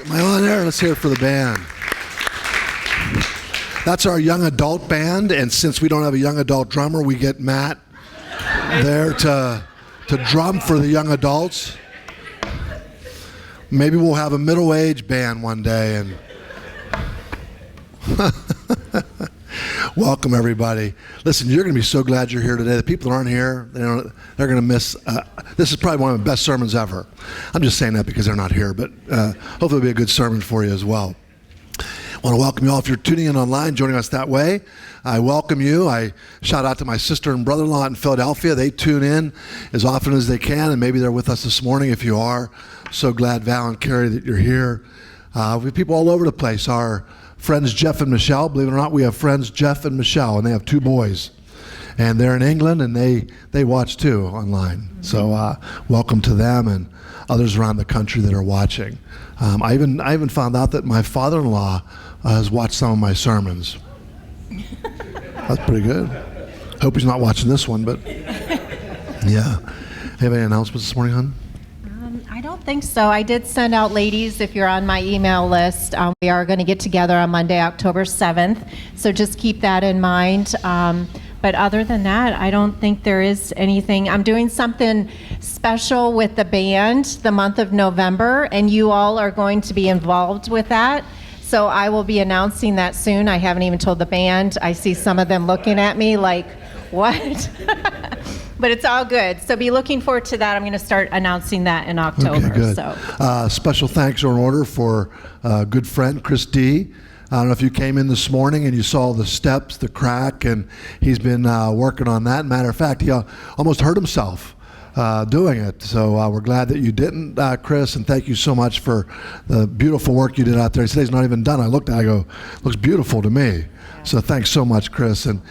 Am I on there? Let's hear it for the band. That's our young adult band, and since we don't have a young adult drummer, we get Matt there to drum for the young adults. Maybe we'll have a middle-aged band one day. And welcome, everybody. Listen, you're going to be so glad you're here today. The people that aren't here, they're going to miss. This is probably one of the best sermons ever. I'm just saying that because they're not here, but hopefully it'll be a good sermon for you as well. I want to welcome you all. If you're tuning in online, joining us that way, I welcome you. I shout out to my sister and brother-in-law in Philadelphia. They tune in as often as they can, and maybe they're with us this morning. If you are, so glad, Val and Carrie, that you're here. We have people all over the place. Our friends Jeff and Michelle, believe it or not, we have friends Jeff and Michelle, and they have two boys. And they're in England, and they watch too online. So welcome to them and others around the country that are watching. I even found out that my father-in-law has watched some of my sermons. That's pretty good. Hope he's not watching this one, but yeah. Have any announcements this morning, hon? I don't think so. I did send out, ladies, if you're on my email list, we are going to get together on Monday, October 7th. So just keep that in mind. But other than that, I don't think there is anything. I'm doing something special with the band the month of November, and you all are going to be involved with that. So I will be announcing that soon. I haven't even told the band. I see some of them looking at me like, what? But it's all good. So be looking forward to that. I'm going to start announcing that in October. Okay, good. So. Special thanks are in order for a good friend, Chris D. I don't know if you came in this morning and you saw the steps, the crack, and he's been working on that. Matter of fact, he almost hurt himself doing it. So we're glad that you didn't, Chris, and thank you so much for the beautiful work you did out there. He said he's not even done. I looked at it, I go, looks beautiful to me. So thanks so much, Chris. And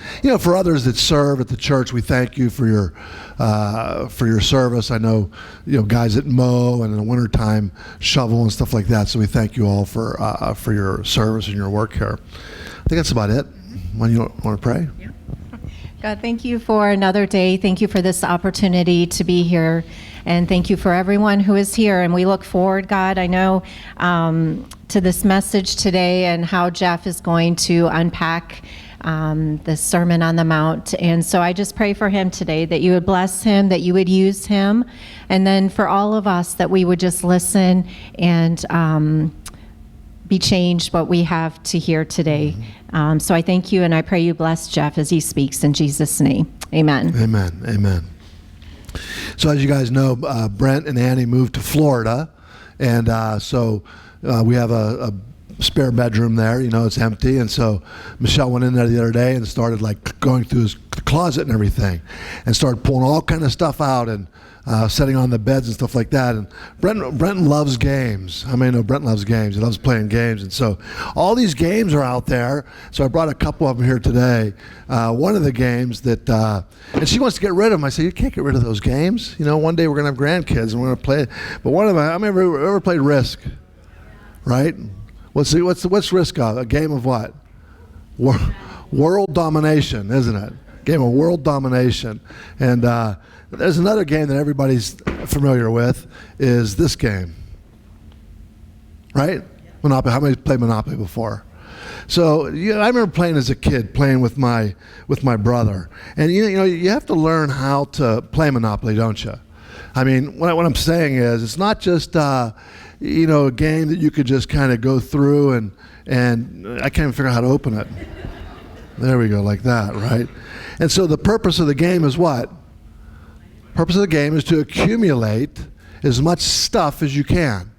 for others that serve at the church, we thank you for your service. I know, guys that mow and in the wintertime shovel and stuff like that. So we thank you all for your service and your work here. I think that's about it. When you want to pray? Yeah. God, thank you for another day. Thank you for this opportunity to be here. And thank you for everyone who is here. And we look forward, God, I know, to this message today and how Jeff is going to unpack the Sermon on the Mount. And so I just pray for him today, that you would bless him, that you would use him. And then for all of us, that we would just listen and be changed what we have to hear today. So I thank you, and I pray you bless Jeff as he speaks in Jesus' name. Amen. Amen. Amen. So as you guys know, Brent and Annie moved to Florida, and so we have a spare bedroom there. It's empty, and so Michelle went in there the other day and started going through his closet and everything, and started pulling all kind of stuff out and setting on the beds and stuff like that. And Brent loves games. Brent loves games. He loves playing games. And so all these games are out there. So I brought a couple of them here today. One of the games that, and she wants to get rid of them. I said, you can't get rid of those games. One day we're going to have grandkids and we're going to play. But one of them, ever played Risk? Right? What's Risk of? A game of what? World domination, isn't it? Game of world domination. And there's another game that everybody's familiar with, is this game, right? Monopoly. How many played Monopoly before? So I remember playing as a kid, playing with my brother, and you have to learn how to play Monopoly, don't you? What I'm saying is, it's not just a game that you could just kind of go through and I can't even figure out how to open it. There we go, like that, right? And so the purpose of the game is what? Purpose of the game is to accumulate as much stuff as you can,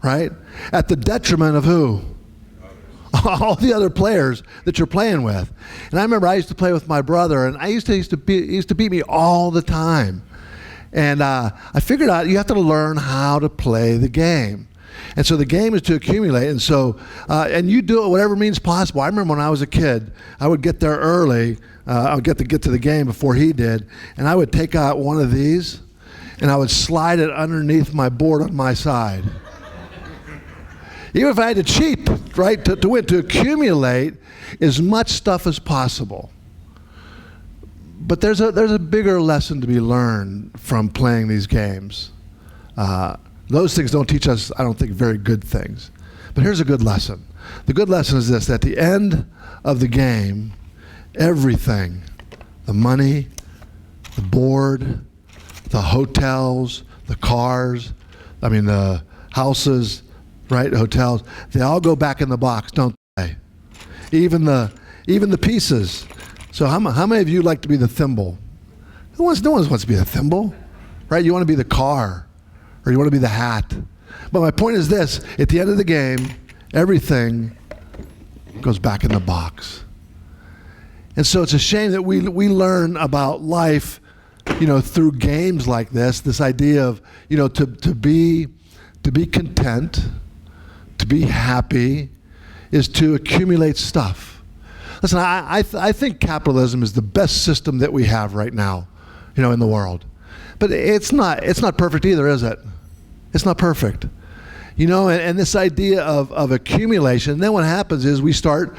right? At the detriment of who? All the other players that you're playing with. And I remember I used to play with my brother, and he used to beat me all the time. And I figured out you have to learn how to play the game. And so the game is to accumulate, and so and you do it whatever means possible. I remember when I was a kid, I would get there early. I would get to the game before he did, and I would take out one of these, and I would slide it underneath my board on my side. Even if I had to cheat, right, to win, to accumulate as much stuff as possible. But there's a bigger lesson to be learned from playing these games. Those things don't teach us, I don't think, very good things. But here's a good lesson. The good lesson is this: at the end of the game, everything, the money, the board, the hotels, the cars, the houses, right, hotels, they all go back in the box, don't they? Even the pieces. So how many of you like to be the thimble? No one wants to be the thimble, right? You want to be the car, or you want to be the hat. But my point is this: at the end of the game, everything goes back in the box. And so it's a shame that we learn about life, through games like this idea of, to be content, to be happy, is to accumulate stuff. Listen, I think capitalism is the best system that we have right now, in the world. But it's not perfect either, is it? It's not perfect. And this idea of accumulation, then what happens is we start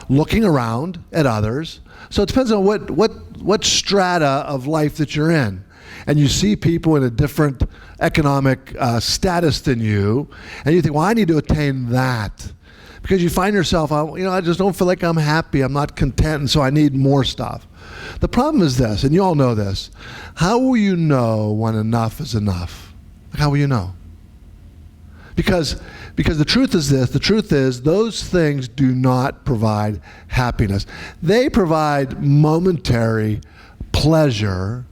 looking around at others. So it depends on what strata of life that you're in. And you see people in a different economic status than you, and you think, well, I need to attain that. Because you find yourself, I just don't feel like I'm happy, I'm not content, and so I need more stuff. The problem is this, and you all know this: how will you know when enough is enough? How will you know? Because the truth is this: the truth is those things do not provide happiness. They provide momentary pleasure,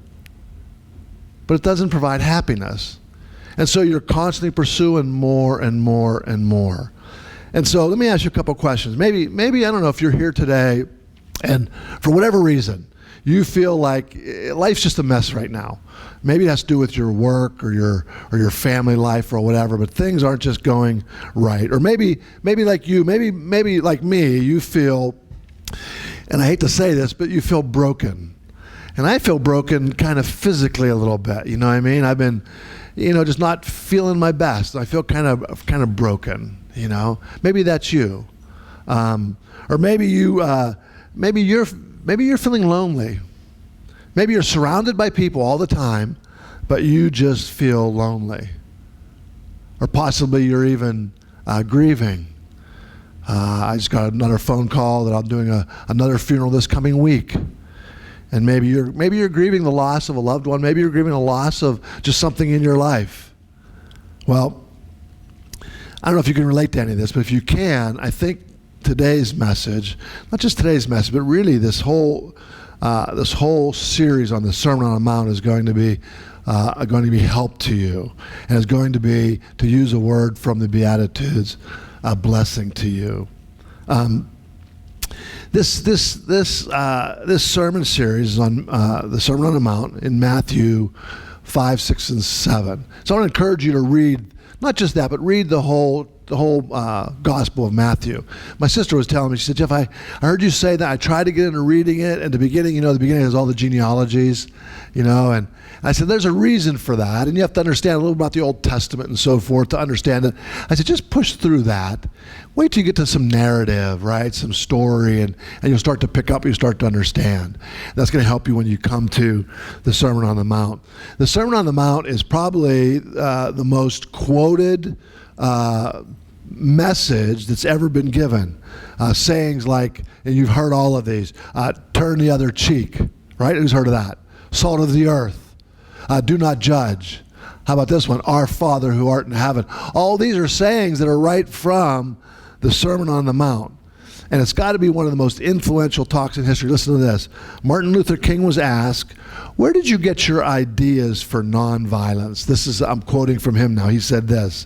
but it doesn't provide happiness. And so you're constantly pursuing more and more and more. And so let me ask you a couple questions. Maybe I don't know if you're here today and for whatever reason you feel like life's just a mess right now. Maybe it has to do with your work or your family life or whatever, but things aren't just going right. Or maybe like you, maybe like me, you feel, and I hate to say this, but you feel broken. And I feel broken kind of physically a little bit, you know what I mean? I've been, just not feeling my best. I feel kind of broken. Maybe that's you, or maybe you're feeling lonely. Maybe you're surrounded by people all the time, but you just feel lonely. Or possibly you're even grieving. I just got another phone call that I'm doing another funeral this coming week, and maybe you're grieving the loss of a loved one. Maybe you're grieving the loss of just something in your life. Well, I don't know if you can relate to any of this, but if you can, I think today's message, not just today's message, but really this whole series on the Sermon on the Mount is going to be help to you, and is going to be, to use a word from the Beatitudes, a blessing to you. This sermon series is on the Sermon on the Mount in Matthew 5, 6, and 7. So I want to encourage you to read not just that, but read the whole Gospel of Matthew. My sister was telling me, she said, Jeff, I heard you say that. I tried to get into reading it, and the beginning has all the genealogies, and I said, there's a reason for that, and you have to understand a little about the Old Testament and so forth to understand it. I said, just push through that. Wait till you get to some narrative, right, some story, and you'll start to pick up, you'll start to understand. That's going to help you when you come to the Sermon on the Mount. The Sermon on the Mount is probably the most quoted message that's ever been given. Sayings like, and you've heard all of these, turn the other cheek, right? Who's heard of that? Salt of the earth. Do not judge. How about this one? Our Father who art in heaven. All these are sayings that are right from the Sermon on the Mount. And it's got to be one of the most influential talks in history. Listen to this. Martin Luther King was asked, where did you get your ideas for nonviolence? I'm quoting from him now. He said this: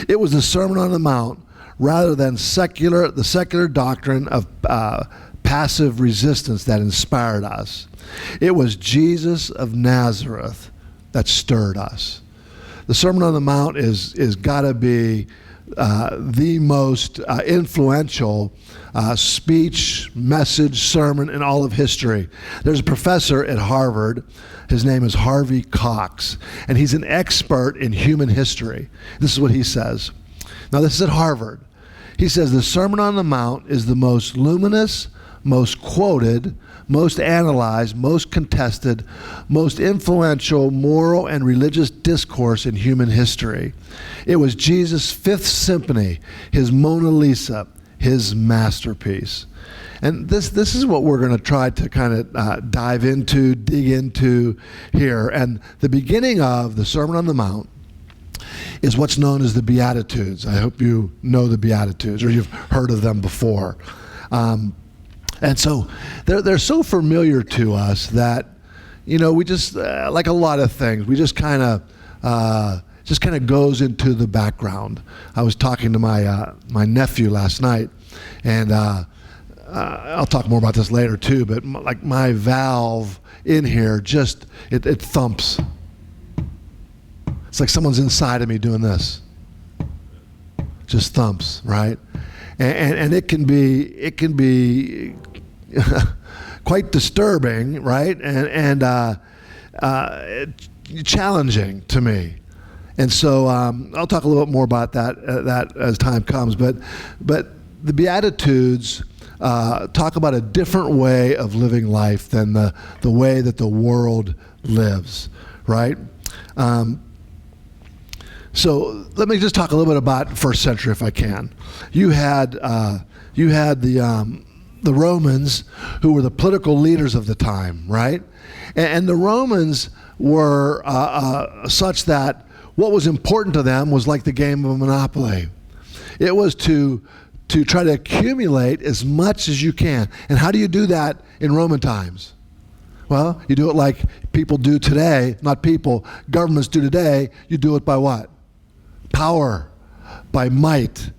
it was the Sermon on the Mount rather than the secular doctrine of passive resistance that inspired us. It was Jesus of Nazareth that stirred us. The Sermon on the Mount is got to be the most influential speech, message, sermon in all of history. There's a professor at Harvard. His name is Harvey Cox, and he's an expert in human history. This is what he says. Now, this is at Harvard. He says the Sermon on the Mount is the most luminous, most quoted, most analyzed, most contested, most influential moral and religious discourse in human history. It was Jesus' Fifth Symphony, his Mona Lisa, his masterpiece. And this is what we're going to try to kind of dive into, dig into here. And the beginning of the Sermon on the Mount is what's known as the Beatitudes. I hope you know the Beatitudes, or you've heard of them before. And so they're so familiar to us that, we just, like a lot of things, we just kind of goes into the background. I was talking to my nephew last night, and I'll talk more about this later too, but like my valve in here just, it thumps. It's like someone's inside of me doing this. Just thumps, right? And it can be quite disturbing, right? And challenging to me. And so I'll talk a little bit more about that as time comes. But the Beatitudes talk about a different way of living life than the way that the world lives, right? So let me just talk a little bit about first century, if I can. You had the Romans, who were the political leaders of the time, right? And the Romans were such that what was important to them was like the game of Monopoly. It was to try to accumulate as much as you can. And how do you do that in Roman times? Well, you do it like people do today, not people, governments do today. You do it by what? Power, by might,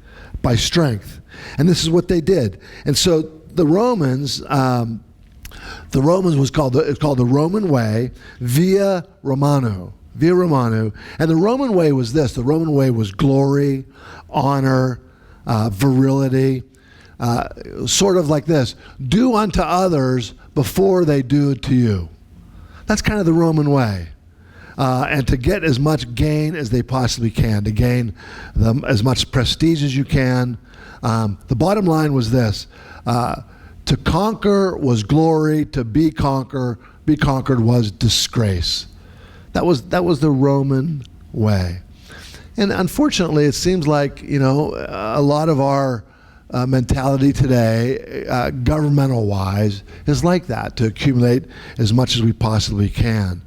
by strength. And this is what they did. And so the Romans was called the Roman way, Via Romana. And the Roman way was this. The Roman way was glory, honor, virility, sort of like this. Do unto others before they do it to you. That's kind of the Roman way. And to get as much gain as they possibly can, to gain as much prestige as you can. The bottom line was this. To conquer was glory, to be conquered was disgrace. That was the Roman way. And unfortunately, it seems like, a lot of our mentality today, governmental-wise, is like that, to accumulate as much as we possibly can.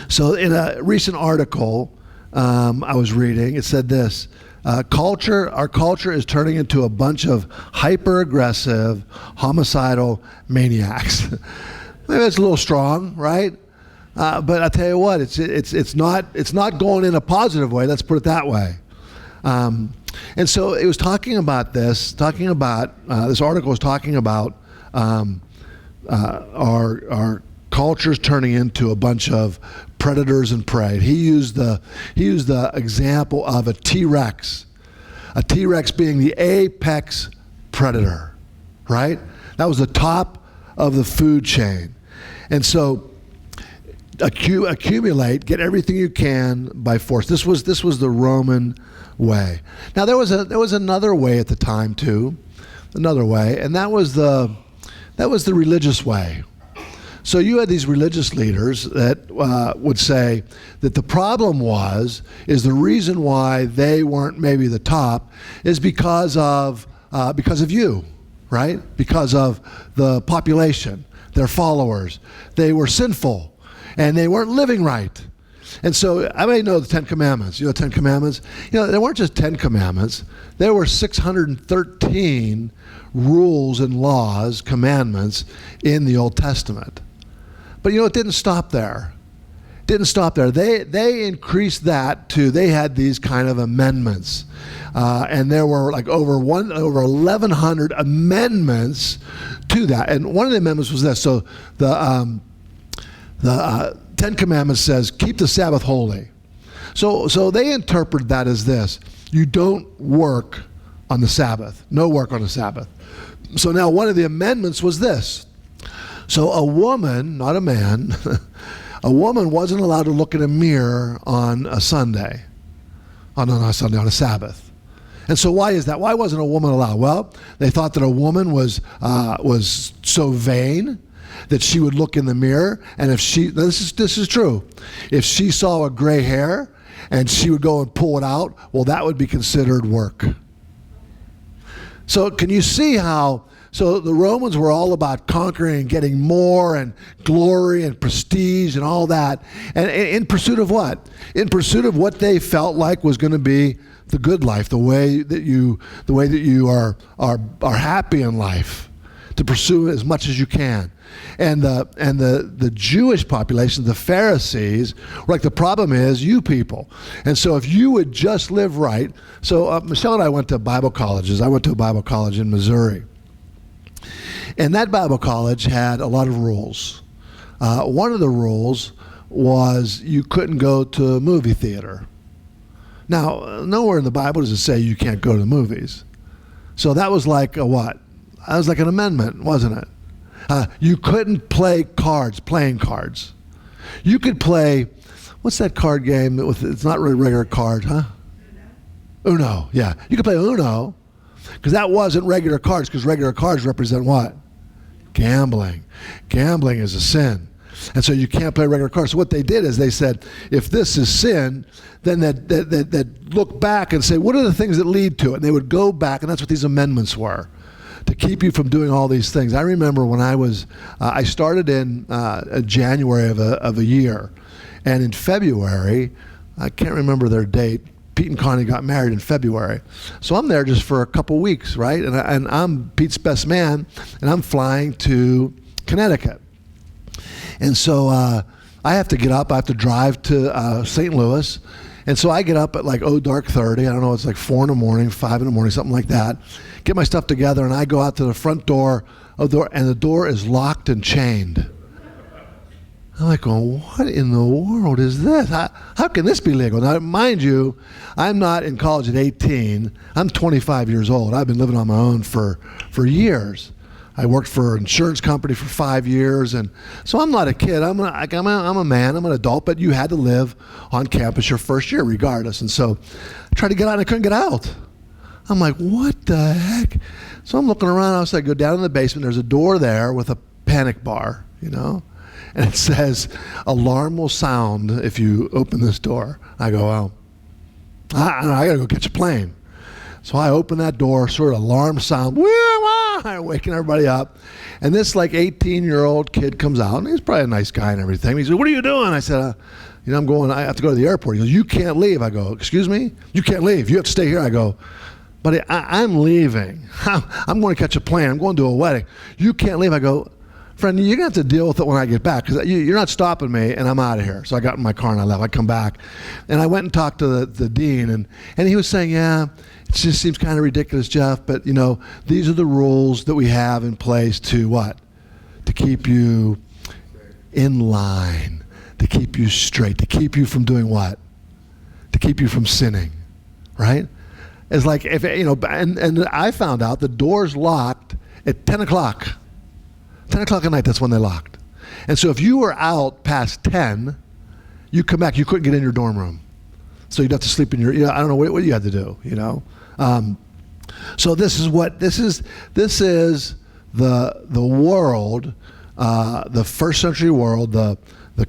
So in a recent article I was reading, it said this: our culture is turning into a bunch of hyper-aggressive, homicidal maniacs. Maybe that's a little strong, right? But I tell you what, it's not going in a positive way. Let's put it that way. And so it was talking about this article was talking about our culture's turning into a bunch of predators and prey. He used the example of a T-Rex being the apex predator, right? That was the top of the food chain. And so accumulate, get everything you can by force. This was the Roman way. Now there was another way at the time too, and that was the religious way. So you had these religious leaders that would say that the problem is the reason why they weren't maybe the top is because of you, right? Because of the population, their followers. They were sinful and they weren't living right. And so I may know the Ten Commandments. You know the Ten Commandments? There weren't just 10 commandments. There were 613 rules and laws, commandments in the Old Testament. But it didn't stop there. They increased that to, they had these kind of amendments. And there were like over 1,100 amendments to that. And one of the amendments was this. So the Ten Commandments says, keep the Sabbath holy. So they interpret that as this: you don't work on the Sabbath. No work on the Sabbath. So now one of the amendments was this. So a woman, not a man, a woman wasn't allowed to look in a mirror on a Sunday, on a Sabbath. And so why is that? Why wasn't a woman allowed? Well, they thought that a woman was so vain that she would look in the mirror, and if she, this is true, if she saw a gray hair and she would go and pull it out, well, that would be considered work. So can you see how, so the Romans were all about conquering and getting more and glory and prestige and all that. And in pursuit of what? In pursuit of what they felt like was going to be the good life, the way that you are happy in life, to pursue as much as you can. And the Jewish population, the Pharisees, were like, the problem is you people. And so if you would just live right. So Michelle and I went to Bible colleges. I went to a Bible college in Missouri. And that Bible college had a lot of rules. One of the rules was you couldn't go to a movie theater. Now, nowhere in the Bible does it say you can't go to the movies. So that was like a what? That was like an amendment, wasn't it? You couldn't play playing cards. You could play, what's that card game? It's not really regular card, huh? Uno, yeah. You could play Uno, because that wasn't regular cards, because regular cards represent what? Gambling. Gambling is a sin. And so you can't play regular cards. So what they did is they said, if this is sin, then they'd look back and say, what are the things that lead to it? And they would go back, and that's what these amendments were, to keep you from doing all these things. I remember when I started in January of a year, and in February, I can't remember their date, Pete and Connie got married in February. So I'm there just for a couple weeks, right? And I'm Pete's best man, and I'm flying to Connecticut. And so I have to get up, I have to drive to St. Louis. And so I get up at like dark 30, I don't know, it's like 4 in the morning, 5 in the morning, something like that. Get my stuff together, and I go out to the front door, and the door is locked and chained. I'm like, what in the world is this? How can this be legal? Now, mind you, I'm not in college at 18. I'm 25 years old. I've been living on my own for years. I worked for an insurance company for 5 years, and so I'm not a kid. I'm a man. I'm an adult, but you had to live on campus your first year regardless. And so I tried to get out, and I couldn't get out. I'm like, what the heck? So I'm looking around. I go down in the basement. There's a door there with a panic bar, you know? And it says, alarm will sound if you open this door. I go, well, I got to go catch a plane. So I open that door, sort of alarm sound, waking everybody up. And this like 18-year-old kid comes out, and he's probably a nice guy and everything. He said, what are you doing? I said, I have to go to the airport. He goes, you can't leave. I go, excuse me? You can't leave. You have to stay here. I go, buddy, I'm leaving. I'm going to catch a plane. I'm going to a wedding. You can't leave. I go, friend, you're going to have to deal with it when I get back, because you're not stopping me, and I'm out of here. So I got in my car and I left. I come back, and I went and talked to the dean, and he was saying, yeah, it just seems kind of ridiculous, Jeff, but, these are the rules that we have in place to what? To keep you in line, to keep you straight, to keep you from doing what? To keep you from sinning, right? It's like, and I found out the door's locked at 10 o'clock. 10 o'clock at night, that's when they locked. And so if you were out past 10, you come back, you couldn't get in your dorm room. So you'd have to sleep in your, I don't know what you had to do, So this is the world, the first century world, the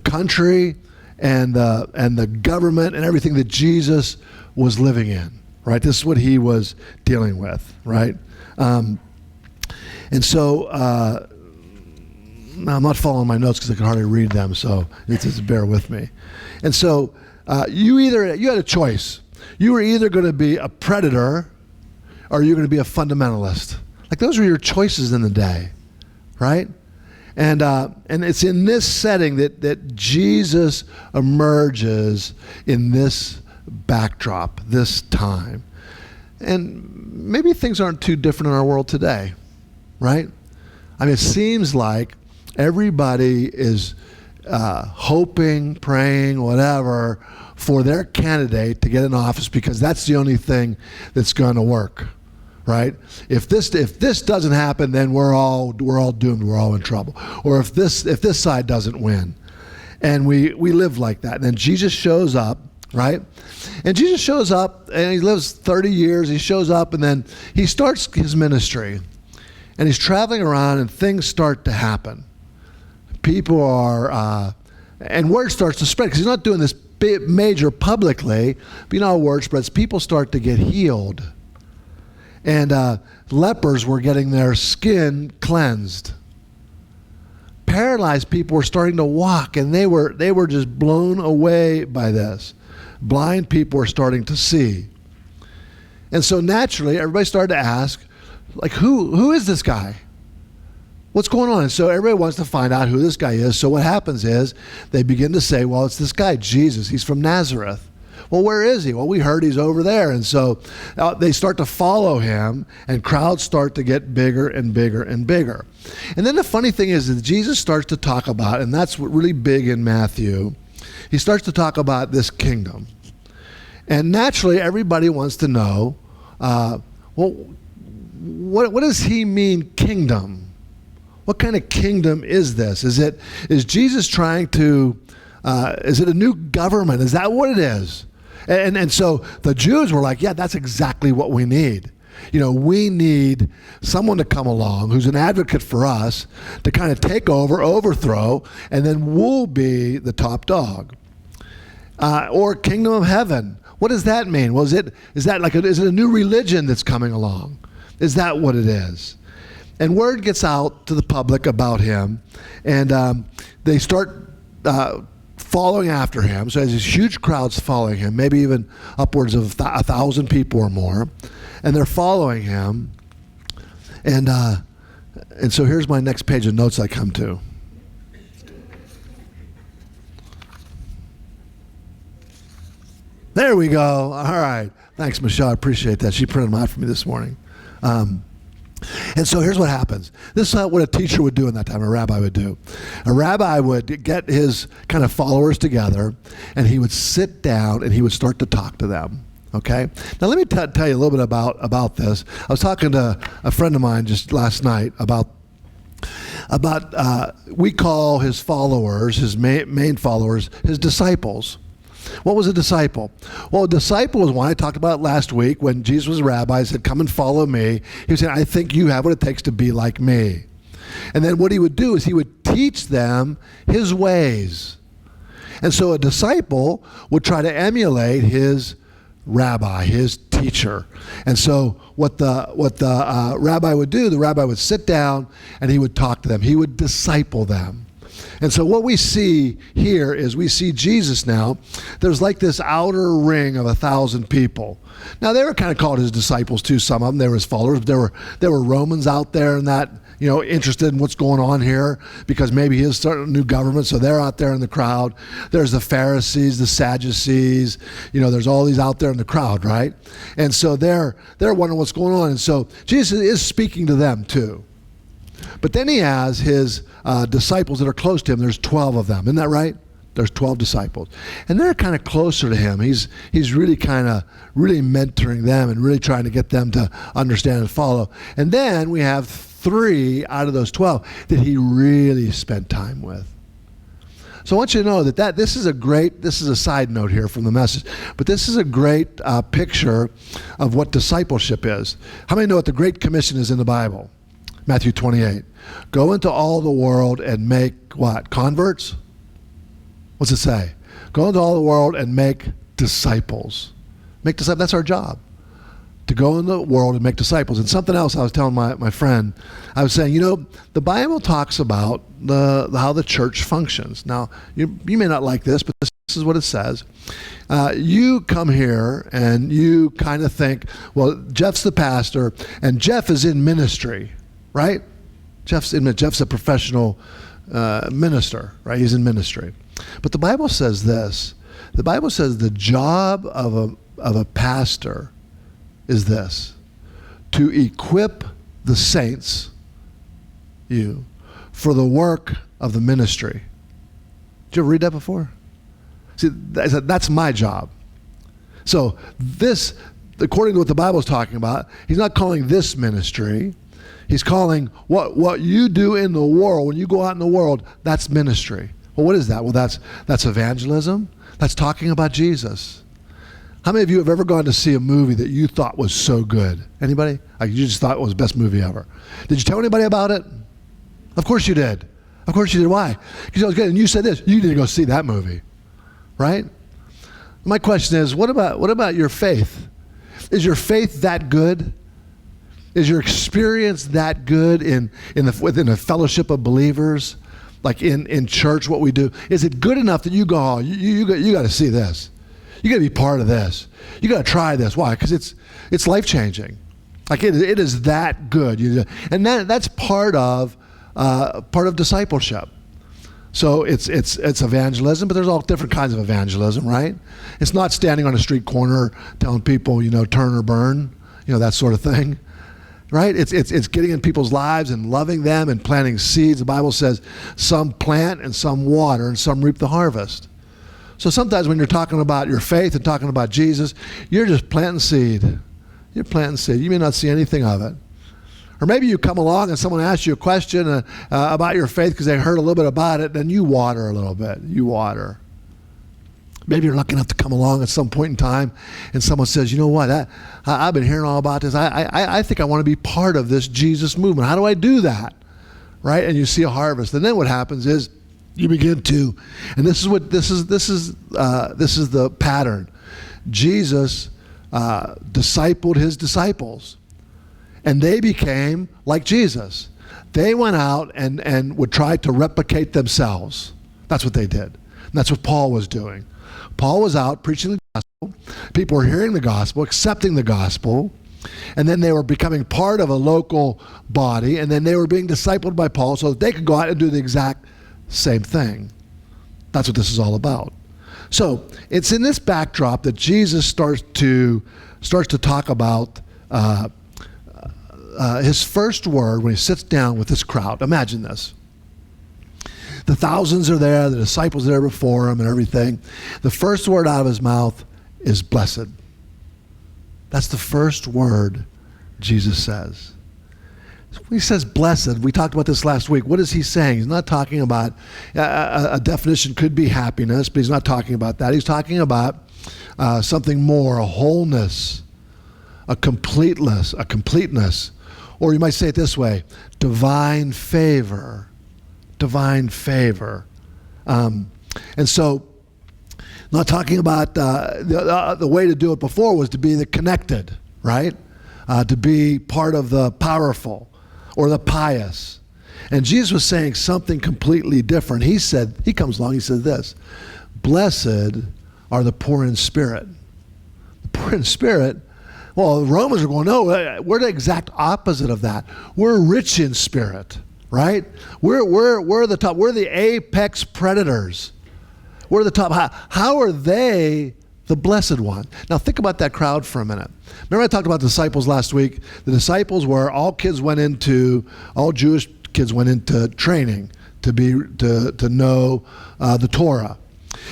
country and the government and everything that Jesus was living in, right? This is what he was dealing with, right? And so, now, I'm not following my notes because I can hardly read them, so just bear with me. And so you had a choice. You were either going to be a predator or you're going to be a fundamentalist. Like, those were your choices in the day, right? And it's in this setting that Jesus emerges in this backdrop, this time. And maybe things aren't too different in our world today, right? I mean, it seems like everybody is hoping, praying, whatever, for their candidate to get in office, because that's the only thing that's going to work, right? If this doesn't happen, then we're all doomed. We're all in trouble. Or if this side doesn't win, and we live like that. And then Jesus shows up right? And Jesus shows up, and he lives 30 years. He shows up, and then he starts his ministry. And he's traveling around, and things start to happen. People are, and word starts to spread, because he's not doing this big, major publicly, but you know how word spreads. People start to get healed. And lepers were getting their skin cleansed. Paralyzed people were starting to walk, and they were just blown away by this. Blind people were starting to see. And so naturally, everybody started to ask, like, who is this guy? What's going on? And so everybody wants to find out who this guy is. So what happens is they begin to say, well, it's this guy, Jesus. He's from Nazareth. Well, where is he? Well, we heard he's over there. And so they start to follow him, and crowds start to get bigger and bigger and bigger. And then the funny thing is that Jesus starts to talk about, and that's what really big in Matthew, he starts to talk about this kingdom. And naturally, everybody wants to know, well, what does he mean, kingdom? What kind of kingdom is this? Is Jesus trying to, is it a new government? Is that what it is? And so the Jews were like, yeah, that's exactly what we need. You know, we need someone to come along who's an advocate for us to kind of take over, overthrow, and then we'll be the top dog. Or kingdom of heaven. What does that mean? Well, is it a new religion that's coming along? Is that what it is? And word gets out to the public about him, and they start following after him. So there's these huge crowds following him, maybe even upwards of 1,000 people or more, and they're following him. And so here's my next page of notes I come to. There we go. All right. Thanks, Michelle. I appreciate that. She printed them out for me this morning. And so here's what happens. This is what a teacher would do in that time, a rabbi would do. A rabbi would get his kind of followers together, and he would sit down and he would start to talk to them. Okay? Now let me tell you a little bit about this. I was talking to a friend of mine just last night about we call his followers, his main followers, his disciples. What was a disciple? Well, a disciple was one I talked about last week when Jesus was a rabbi, said, come and follow me. He was saying, I think you have what it takes to be like me. And then what he would do is he would teach them his ways. And so a disciple would try to emulate his rabbi, his teacher. And so what the rabbi would do, the rabbi would sit down and he would talk to them. He would disciple them. And so what we see here is we see Jesus now. There's like this outer ring of 1,000 people. Now they were kind of called his disciples too. Some of them, they were his followers. There were Romans out there and that, interested in what's going on here because maybe he is starting a new government. So they're out there in the crowd. There's the Pharisees, the Sadducees. There's all these out there in the crowd, right? And so they're wondering what's going on. And so Jesus is speaking to them too. But then he has his disciples that are close to him. There's 12 of them. Isn't that right? There's 12 disciples. And they're kind of closer to him. He's really really mentoring them and really trying to get them to understand and follow. And then we have 3 out of those 12 that he really spent time with. So I want you to know that this is a side note here from the message, but this is a great picture of what discipleship is. How many know what the Great Commission is in the Bible? Matthew 28. Go into all the world and make what? Converts? What's it say? Go into all the world and make disciples. Make disciples. That's our job. To go in the world and make disciples. And something else I was telling my friend, I was saying, the Bible talks about how the church functions. Now, you may not like this, but this is what it says. You come here and you kind of think, well, Jeff's the pastor and Jeff is in ministry. Right? Jeff's a professional minister, right? He's in ministry. But the Bible says this. The Bible says the job of a pastor is this: to equip the saints, for the work of the ministry. Did you ever read that before? See, that's my job. So this, according to what the Bible is talking about, he's not calling this ministry. He's calling what you do in the world, when you go out in the world, that's ministry. Well, what is that? Well, that's evangelism. That's talking about Jesus. How many of you have ever gone to see a movie that you thought was so good? Anybody? Like you just thought it was the best movie ever. Did you tell anybody about it? Of course you did. Of course you did. Why? Because it was good. And you said this, you need to go see that movie. Right? My question is, what about your faith? Is your faith that good? Is your experience that good within a fellowship of believers? Like in church, what we do? Is it good enough that you go, oh, you got to see this. You got to be part of this. You got to try this. Why? Because it's life-changing. Like it is that good. And that's part of discipleship. So it's evangelism, but there's all different kinds of evangelism, right? It's not standing on a street corner telling people, turn or burn, that sort of thing, right? It's getting in people's lives and loving them and planting seeds. The Bible says some plant and some water and some reap the harvest. So sometimes when you're talking about your faith and talking about Jesus, you're just planting seed. You're planting seed. You may not see anything of it. Or maybe you come along and someone asks you a question about your faith because they heard a little bit about it, then you water a little bit. You water. Maybe you're lucky enough to come along at some point in time and someone says, you know what, I've been hearing all about this. I think I want to be part of this Jesus movement. How do I do that? Right? And you see a harvest. And then what happens is you begin to, and this is the pattern. Jesus discipled his disciples, and they became like Jesus. They went out and would try to replicate themselves. That's what they did. And that's what Paul was doing. Paul was out preaching the gospel. People were hearing the gospel, accepting the gospel, and then they were becoming part of a local body, and then they were being discipled by Paul so that they could go out and do the exact same thing. That's what this is all about. So it's in this backdrop that Jesus starts to talk about his first word when he sits down with this crowd. Imagine this. The thousands are there, the disciples are there before him and everything. The first word out of his mouth is blessed. That's the first word Jesus says. When he says blessed, we talked about this last week. What is he saying? He's not talking about, a definition could be happiness, but he's not talking about that. He's talking about something more, a wholeness, a completeness, or you might say it this way, divine favor. Divine favor. And so, not talking about, the way to do it before was to be the connected, right? To be part of the powerful or the pious. And Jesus was saying something completely different. He comes along, he said this, blessed are the poor in spirit. The poor in spirit, well, the Romans are going, no, we're the exact opposite of that. We're rich in spirit, right? We're the top. We're the apex predators. We're the top. How are they the blessed one? Now think about that crowd for a minute. Remember I talked about disciples last week? The disciples were all Jewish kids went into training to know the Torah.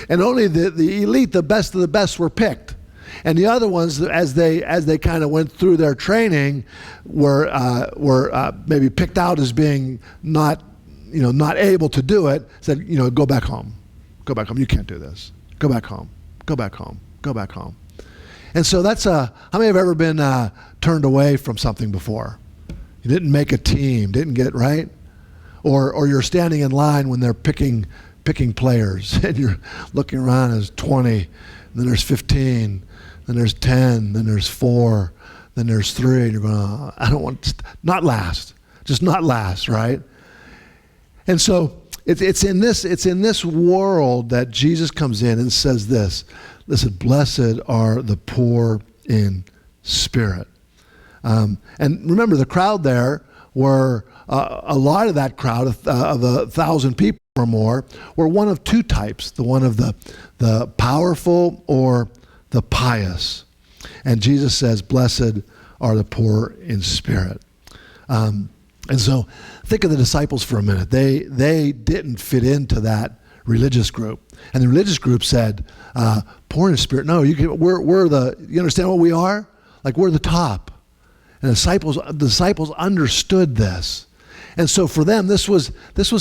And only the elite, the best of the best were picked. And the other ones, as they kind of went through their training, were maybe picked out as being not able to do it. Said, go back home. Go back home. You can't do this. Go back home. Go back home. Go back home. And so that's how many have ever been turned away from something before? You didn't make a team, didn't get it right, or you're standing in line when they're picking players, and you're looking around as 20, and then there's 15. Then there's 10, then there's 4, then there's 3, and you're going, oh, I don't want, not last, just not last, right? And so it's in this world that Jesus comes in and says this, listen, blessed are the poor in spirit. And remember, the crowd there were, a lot of that crowd, of 1,000 people or more, were one of two types, the one of the powerful or the pious. And Jesus says, blessed are the poor in spirit. And so think of the disciples for a minute. They didn't fit into that religious group. And the religious group said, poor in spirit, no, you understand what we are? Like we're the top. And the disciples understood this. And so for them, this was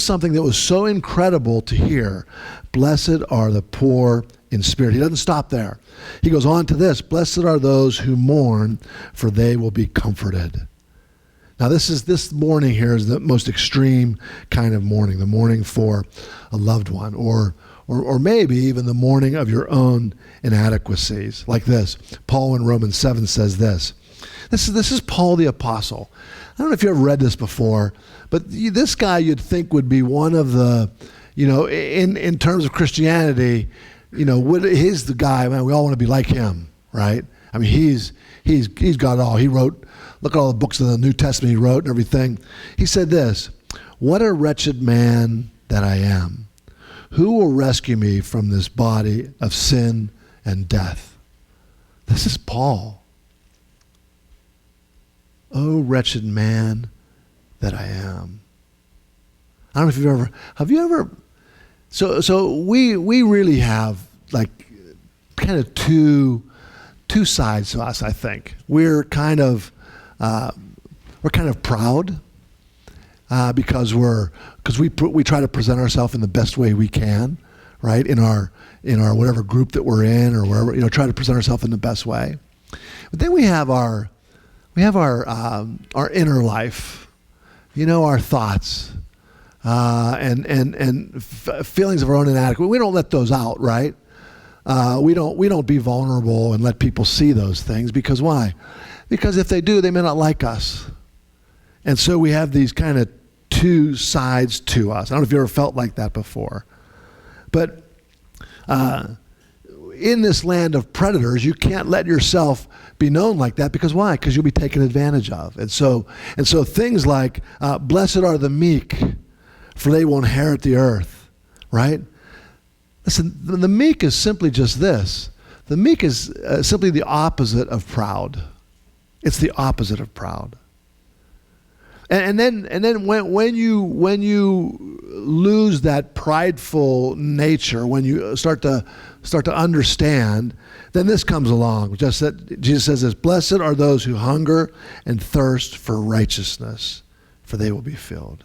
something that was so incredible to hear. Blessed are the poor in spirit. He doesn't stop there. He goes on to this, blessed are those who mourn, for they will be comforted. Now this mourning here is the most extreme kind of mourning, the mourning for a loved one, or maybe even the mourning of your own inadequacies. Like this, Paul in Romans 7 says this. This is Paul the Apostle. I don't know if you ever read this before, but this guy you'd think would be one of the, in terms of Christianity, he's the guy, man, we all want to be like him, right? I mean, he's got it all. He wrote, look at all the books of the New Testament he wrote and everything. He said this, what a wretched man that I am. Who will rescue me from this body of sin and death? This is Paul. Oh, wretched man that I am. I don't know if have you ever, so we really have like kind of two sides to us, I think. We're kind of proud because we try to present ourselves in the best way we can, right? In our whatever group that we're in or wherever, try to present ourselves in the best way. But then we have our inner life, our thoughts, and feelings of our own inadequacy. We don't let those out, right? We don't be vulnerable and let people see those things, because why? Because if they do, they may not like us. And so we have these kind of two sides to us. I don't know if you ever felt like that before. But in this land of predators, you can't let yourself be known like that, because why? Because you'll be taken advantage of. And so things like, blessed are the meek, for they will inherit the earth, right? Listen, the meek is simply just this. The meek is simply the opposite of proud. It's the opposite of proud. And then when you lose that prideful nature, when you start to understand, then this comes along. Just that Jesus says this, blessed are those who hunger and thirst for righteousness, for they will be filled.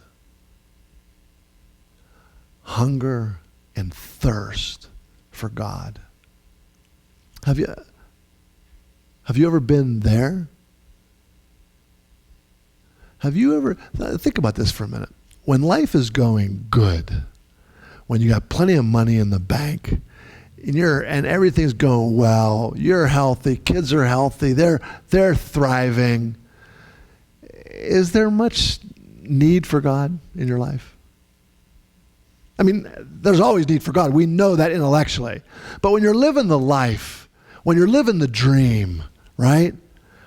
Hunger and thirst for God. Have you ever been there? Have you ever, think about this for a minute. When life is going good, when you got plenty of money in the bank, and everything's going well, you're healthy, kids are healthy, they're thriving, is there much need for God in your life? I mean, there's always need for God. We know that intellectually. But when you're living the life, when you're living the dream, right?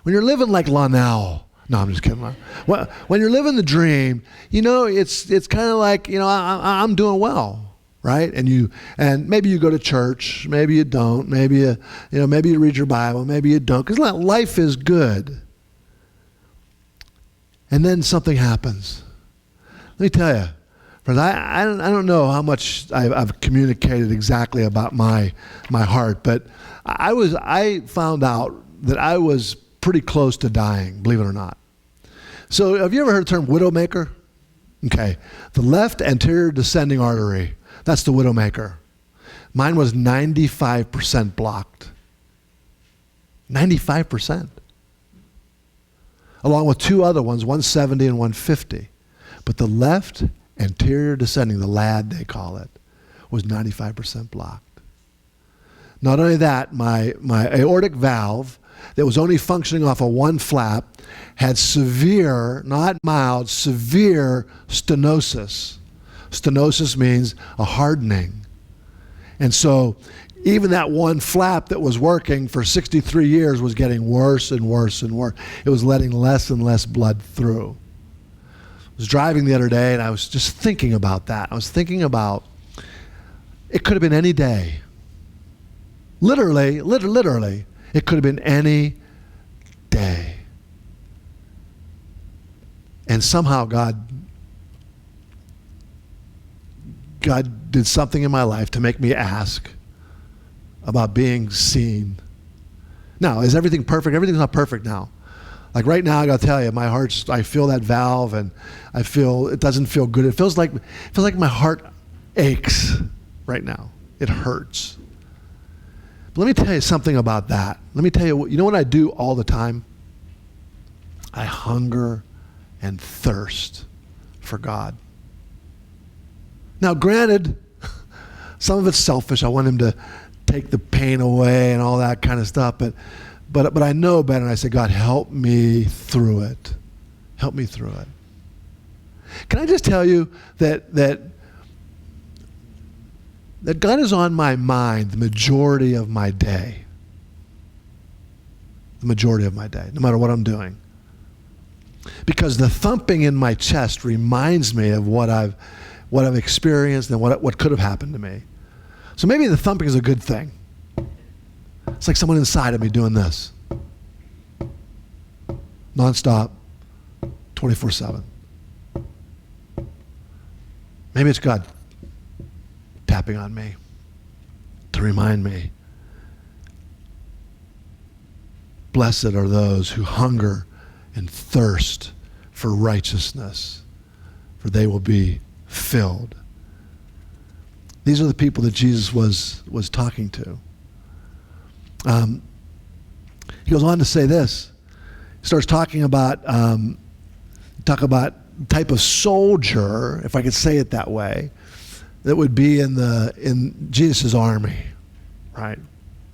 When you're living like Lonell, no, I'm just kidding. When you're living the dream, it's kind of like, I'm doing well, right? And maybe you go to church, maybe you don't, maybe you read your Bible, maybe you don't, because life is good. And then something happens. Let me tell you, friends, I don't know how much I've communicated exactly about my heart, but I found out that I was pretty close to dying, believe it or not. So have you ever heard the term widowmaker? Okay. The left anterior descending artery, that's the widowmaker. Mine was 95% blocked. 95%. Along with two other ones, 170 and 150. But the left anterior descending, the LAD they call it, was 95% blocked. Not only that, my aortic valve that was only functioning off of one flap had severe, not mild, severe stenosis. Stenosis means a hardening. And so even that one flap that was working for 63 years was getting worse and worse and worse. It was letting less and less blood through. I was driving the other day and I was just thinking about that. I was thinking about, it could have been any day. Literally, it could have been any day. And somehow God did something in my life to make me ask about being seen. Now, is everything perfect? Everything's not perfect now. Like right now, I gotta tell you, my heart's, I feel that valve and I feel, it doesn't feel good. It feels like my heart aches right now. It hurts. But let me tell you something about that. Let me tell you, you know what I do all the time? I hunger and thirst for God. Now, granted, some of it's selfish. I want him to take the pain away and all that kind of stuff. But I know better, and I say, God, help me through it. Help me through it. Can I just tell you that God is on my mind the majority of my day? The majority of my day, no matter what I'm doing. Because the thumping in my chest reminds me of what I've experienced and what could have happened to me. So maybe the thumping is a good thing. It's like someone inside of me doing this. Nonstop, 24/7. Maybe it's God tapping on me to remind me. Blessed are those who hunger and thirst for righteousness, for they will be filled. These are the people that Jesus was talking to. He goes on to say this. He starts talking about type of soldier, if I could say it that way, that would be in Jesus' army, right?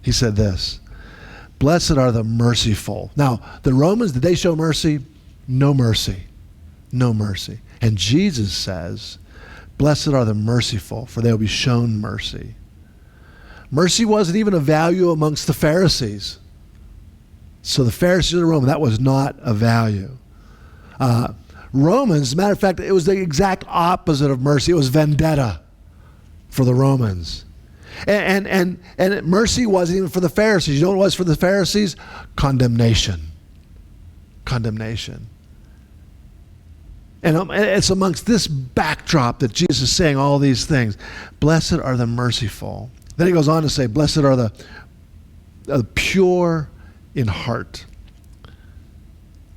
He said this: blessed are the merciful. Now, the Romans, did they show mercy? No mercy. No mercy. And Jesus says, blessed are the merciful, for they will be shown mercy. Mercy wasn't even a value amongst the Pharisees. So the Pharisees of the Romans, that was not a value. Romans, as a matter of fact, it was the exact opposite of mercy. It was vendetta for the Romans. And mercy wasn't even for the Pharisees. You know what it was for the Pharisees? Condemnation. Condemnation. And it's amongst this backdrop that Jesus is saying all these things. Blessed are the merciful. Then he goes on to say, blessed are the pure in heart,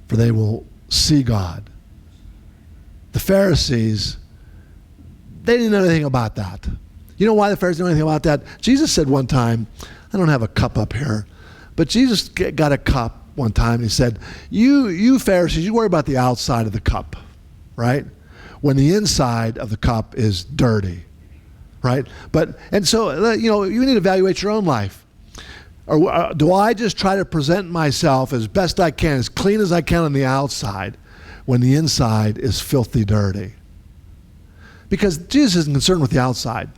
for they will see God. The Pharisees, they didn't know anything about that. You know why the Pharisees didn't know anything about that? Jesus said one time, I don't have a cup up here, but Jesus got a cup one time and he said, you Pharisees, you worry about the outside of the cup, right? When the inside of the cup is dirty, right? And so, you need to evaluate your own life. Or do I just try to present myself as best I can, as clean as I can on the outside, when the inside is filthy dirty? Because Jesus isn't concerned with the outside.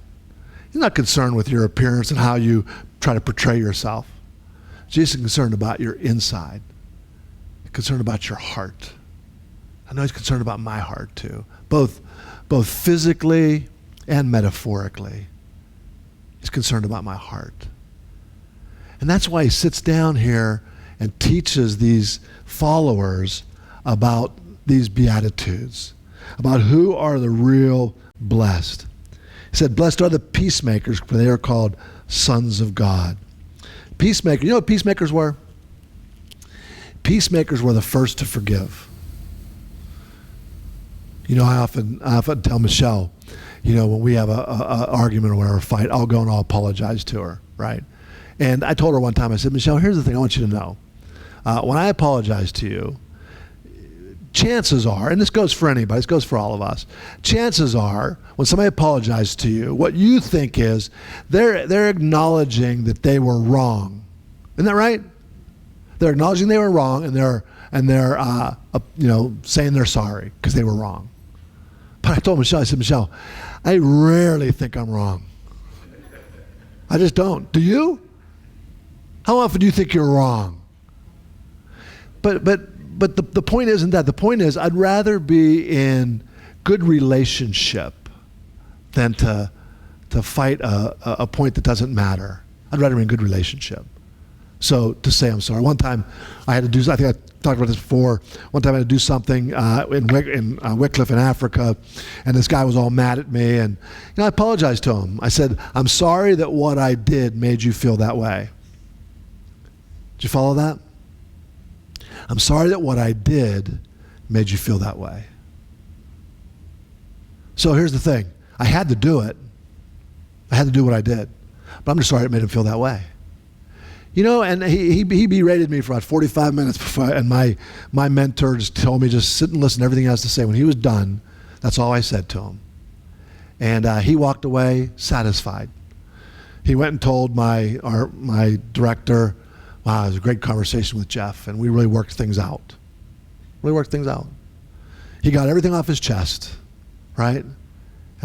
He's not concerned with your appearance and how you try to portray yourself. Jesus is concerned about your inside. He's concerned about your heart. I know he's concerned about my heart too, both physically and metaphorically. He's concerned about my heart. And that's why he sits down here and teaches these followers about these Beatitudes, about who are the real blessed. He said, blessed are the peacemakers, for they are called sons of God. Peacemakers, you know what peacemakers were? Peacemakers were the first to forgive. You know, I often tell Michelle, when we have a argument or whatever, fight, I'll go and I'll apologize to her, right? And I told her one time, I said, Michelle, here's the thing I want you to know. When I apologize to you, chances are, and this goes for anybody, this goes for all of us, chances are, when somebody apologizes to you, what you think is they're acknowledging that they were wrong. Isn't that right? They're acknowledging they were wrong, and they're saying they're sorry because they were wrong. But I told Michelle, I said, Michelle, I rarely think I'm wrong. I just don't. Do you? How often do you think you're wrong? But the point isn't that. The point is, I'd rather be in good relationship than to fight a point that doesn't matter. I'd rather be in good relationship. So to say I'm sorry. One time I had to do, I think I talked about this before, one time I had to do something in Wycliffe in Africa, and this guy was all mad at me, and I apologized to him. I said, I'm sorry that what I did made you feel that way. Did you follow that? I'm sorry that what I did made you feel that way. So here's the thing. I had to do it. I had to do what I did. But I'm just sorry it made him feel that way. And he berated me for about 45 minutes before, and my mentor just told me just sit and listen to everything he has to say. When he was done, that's all I said to him. And he walked away satisfied. He went and told my director, wow, it was a great conversation with Jeff, and we really worked things out. He got everything off his chest, right? And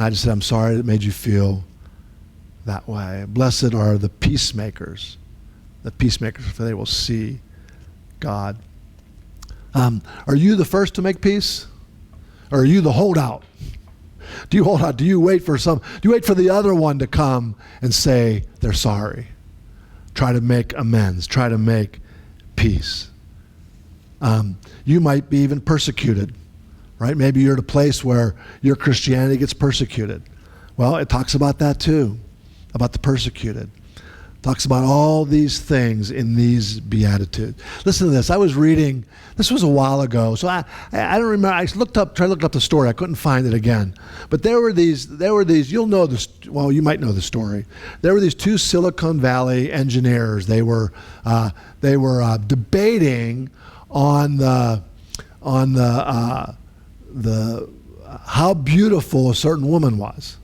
I just said, I'm sorry it made you feel that way. Blessed are the peacemakers, for they will see God. Are you the first to make peace? Or are you the holdout? Do you hold out? Do you wait for the other one to come and say they're sorry? Try to make amends. Try to make peace. You might be even persecuted, right? Maybe you're at a place where your Christianity gets persecuted. Well, it talks about that too, about the persecuted. It talks about all these things in these Beatitudes. Listen to this. I was reading, this was a while ago, so I don't remember. I tried to look up the story. I couldn't find it again. But there were these, you'll know this, well, you might know the story. There were these two Silicon Valley engineers. They were debating on the how beautiful a certain woman was,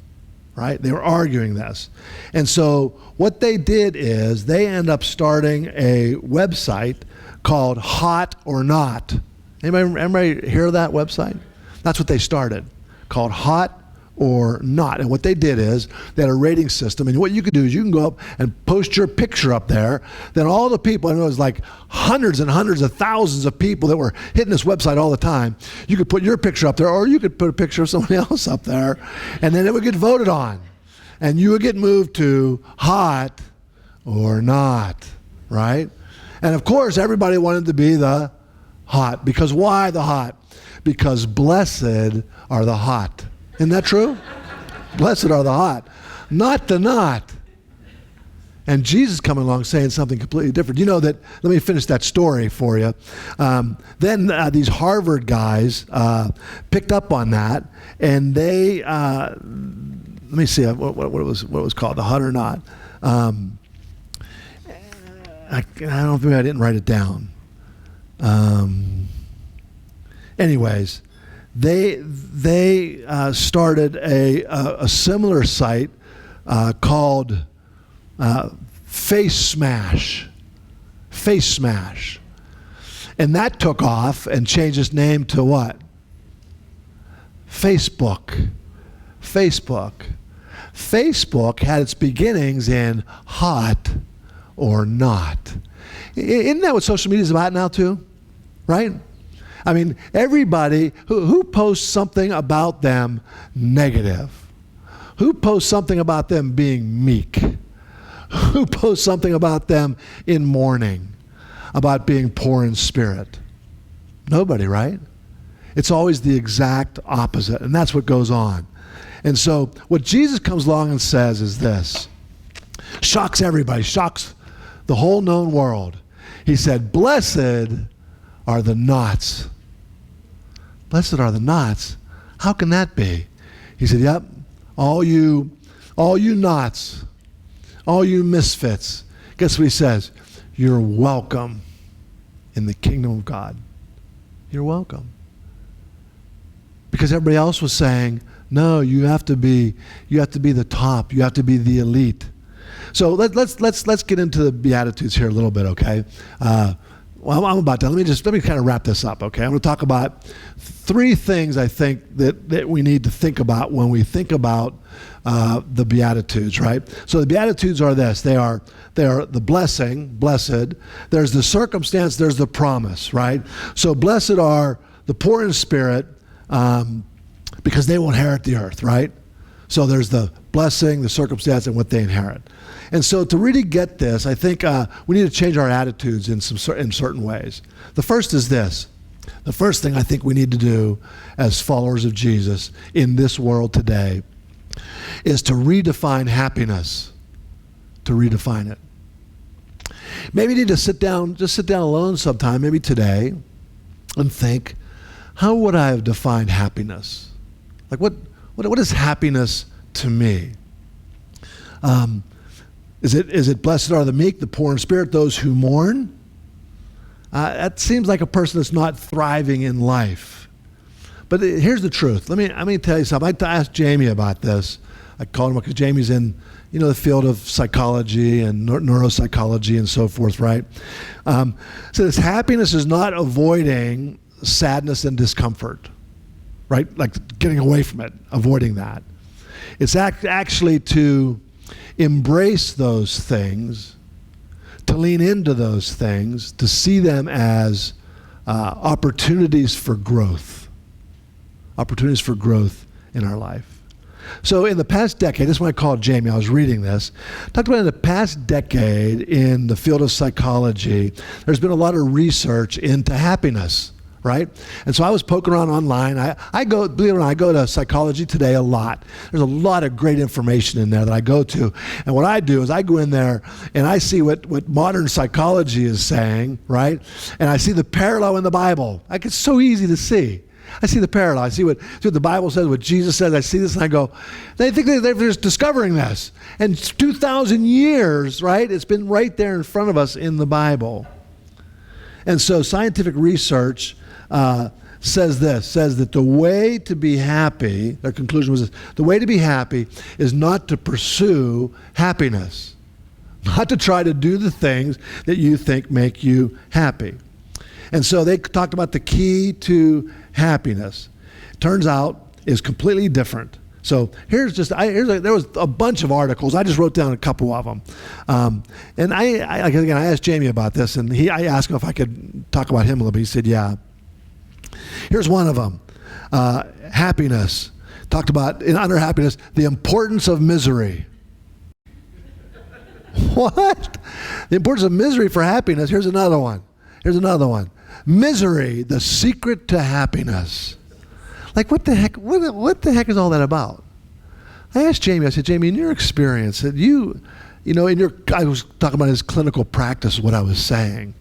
right? They were arguing this. And so what they did is they end up starting a website called Hot or Not. Anybody hear of that website? That's what they started, called Hot or Not. And what they did is they had a rating system, and what you could do is you can go up and post your picture up there. Then all the people, I know it was like hundreds and hundreds of thousands of people that were hitting this website all the time. You could put your picture up there, or you could put a picture of someone else up there, and then it would get voted on. And you would get moved to Hot or Not, right? And of course, everybody wanted to be the hot. Because why the hot? Because blessed are the hot. Isn't that true? Blessed are the hot, not the not. And Jesus coming along saying something completely different. You know that, let me finish that story for you. Then these Harvard guys picked up on that, and they, let me see what it was called, the hot or not. I don't know if maybe I didn't write it down. Anyways, they started a similar site called Face Smash, and that took off and changed its name to what? Facebook. Facebook had its beginnings in Hot or Not. Isn't that what social media is about now too? Right? I mean, everybody who posts something about them negative, who posts something about them being meek, who posts something about them in mourning, about being poor in spirit? Nobody, right? It's always the exact opposite, and that's what goes on. And so what Jesus comes along and says is this, shocks everybody, shocks the whole known world. He said, blessed are the nots. Blessed are the nots. How can that be? He said, yep, all you nots, all you misfits. Guess what he says? You're welcome in the kingdom of God. You're welcome. Because everybody else was saying, no, you have to be the top. You have to be the elite. So let's get into the Beatitudes here a little bit, okay? Well, I'm about to. Let me kind of wrap this up, okay? I'm going to talk about three things I think that we need to think about when we think about the Beatitudes, right? So the Beatitudes are this. They are the blessing, blessed. There's the circumstance. There's the promise, right? So blessed are the poor in spirit, because they will inherit the earth, right? So there's the blessing, the circumstance, and what they inherit. And so to really get this, I think we need to change our attitudes in certain ways. The first is this. The first thing I think we need to do as followers of Jesus in this world today is to redefine happiness, to redefine it. Maybe you need to sit down alone sometime, maybe today, and think, how would I have defined happiness? Like what is happiness to me? Is it blessed are the meek, the poor in spirit, those who mourn? That seems like a person that's not thriving in life. But here's the truth. Let me tell you something. I asked Jamie about this. I called him because Jamie's in the field of psychology and neuropsychology and so forth, right? So this happiness is not avoiding sadness and discomfort, right? Like getting away from it, avoiding that. It's actually to embrace those things, to lean into those things, to see them as opportunities for growth in our life. So in the past decade, this is when I called Jamie, I was reading this, talked about in the past decade in the field of psychology, there's been a lot of research into happiness, right? And so I was poking around online. I go, believe it or not, I go to Psychology Today a lot. There's a lot of great information in there that I go to. And what I do is I go in there and I see what modern psychology is saying, right? And I see the parallel in the Bible. Like, it's so easy to see. I see the parallel. I see what the Bible says, what Jesus says. I see this and I go, they think they're just discovering this. And 2,000 years, right? It's been right there in front of us in the Bible. And so scientific research says that the way to be happy, their conclusion was this, the way to be happy is not to pursue happiness, not to try to do the things that you think make you happy. And so they talked about the key to happiness. Turns out is completely different. So there was a bunch of articles. I just wrote down a couple of them. And I asked Jamie about this, and I asked him if I could talk about him a little bit. He said, yeah. Here's one of them. Happiness. Talked about, under happiness, the importance of misery. What? The importance of misery for happiness. Here's another one. Misery, the secret to happiness. Like, what the heck is all that about? I asked Jamie, I said, Jamie, in your experience, that I was talking about his clinical practice, what I was saying.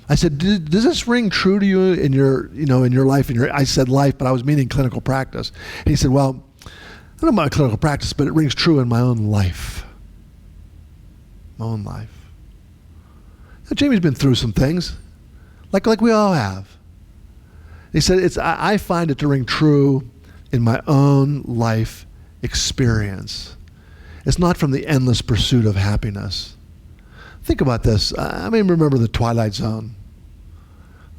I said, does this ring true to you in your life? I said life, but I was meaning clinical practice. And he said, well, I don't know about clinical practice, but it rings true in my own life. My own life. Now, Jamie's been through some things, like we all have. He said, I find it to ring true in my own life experience. It's not from the endless pursuit of happiness. Think about this. Remember the Twilight Zone.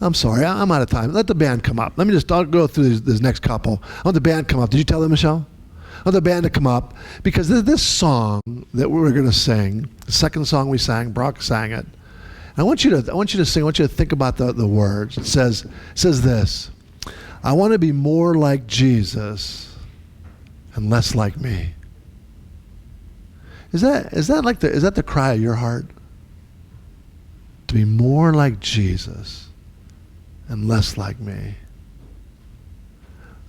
I'm sorry, I'm out of time. Let the band come up. I'll go through this next couple. I want the band to come up. Did you tell them, Michelle? I want the band to come up because this song that we're going to sing, the second song we sang, Brock sang it. I want you to sing. I want you to think about the words. It says this: I want to be more like Jesus and less like me. Is that the cry of your heart? To be more like Jesus and less like me.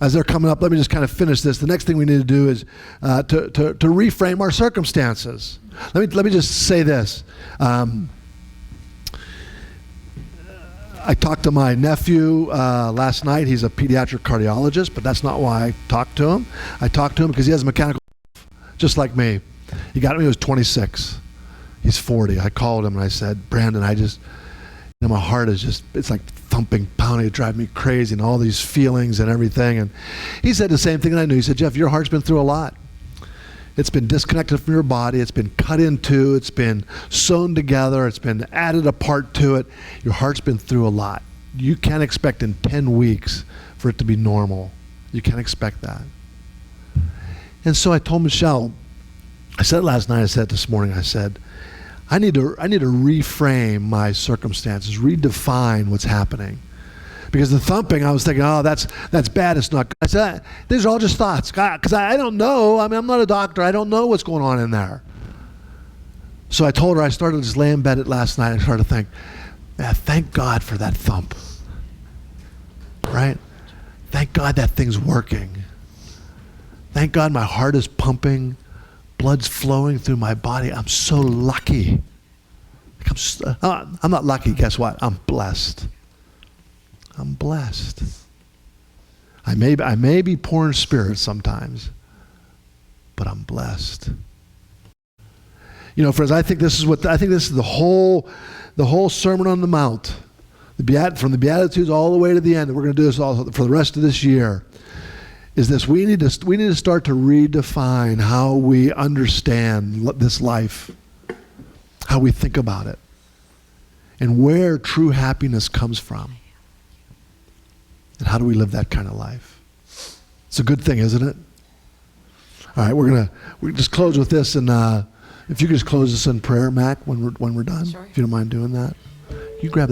As they're coming up, let me just kind of finish this. The next thing we need to do is to reframe our circumstances. Let me just say this. I talked to my nephew last night. He's a pediatric cardiologist, but that's not why I talked to him. I talked to him because he has a mechanical, just like me. He got me when he was 26. He's 40. I called him and I said, Brandon, my heart is just, it's like thumping, pounding, it drives me crazy, and all these feelings and everything. And he said the same thing that I knew. He said, Jeff, your heart's been through a lot. It's been disconnected from your body. It's been cut in two. It's been sewn together. It's been added a part to it. Your heart's been through a lot. You can't expect in 10 weeks for it to be normal. You can't expect that. And so I told Michelle, I said it last night, I said it this morning, I said, I need to reframe my circumstances, redefine what's happening. Because the thumping, I was thinking, oh, that's bad, it's not good. I said, these are all just thoughts, because I don't know. I'm not a doctor. I don't know what's going on in there. So I told her, I started to just lay in bed last night and started to think, man, thank God for that thump. Right? Thank God that thing's working. Thank God my heart is pumping. Blood's flowing through my body. I'm so lucky. I'm not lucky. Guess what? I'm blessed. I'm blessed. I may be poor in spirit sometimes, but I'm blessed. You know, friends, I think this is the whole Sermon on the Mount, from the Beatitudes all the way to the end. And we're going to do this all for the rest of this year. Is this we need to start to redefine how we understand this life, how we think about it, and where true happiness comes from, and how do we live that kind of life. It's a good thing, isn't it? All right, we're just close with this, and if you could just close us in prayer, Mac, when we're done, Sure. if you don't mind doing that. You grab that.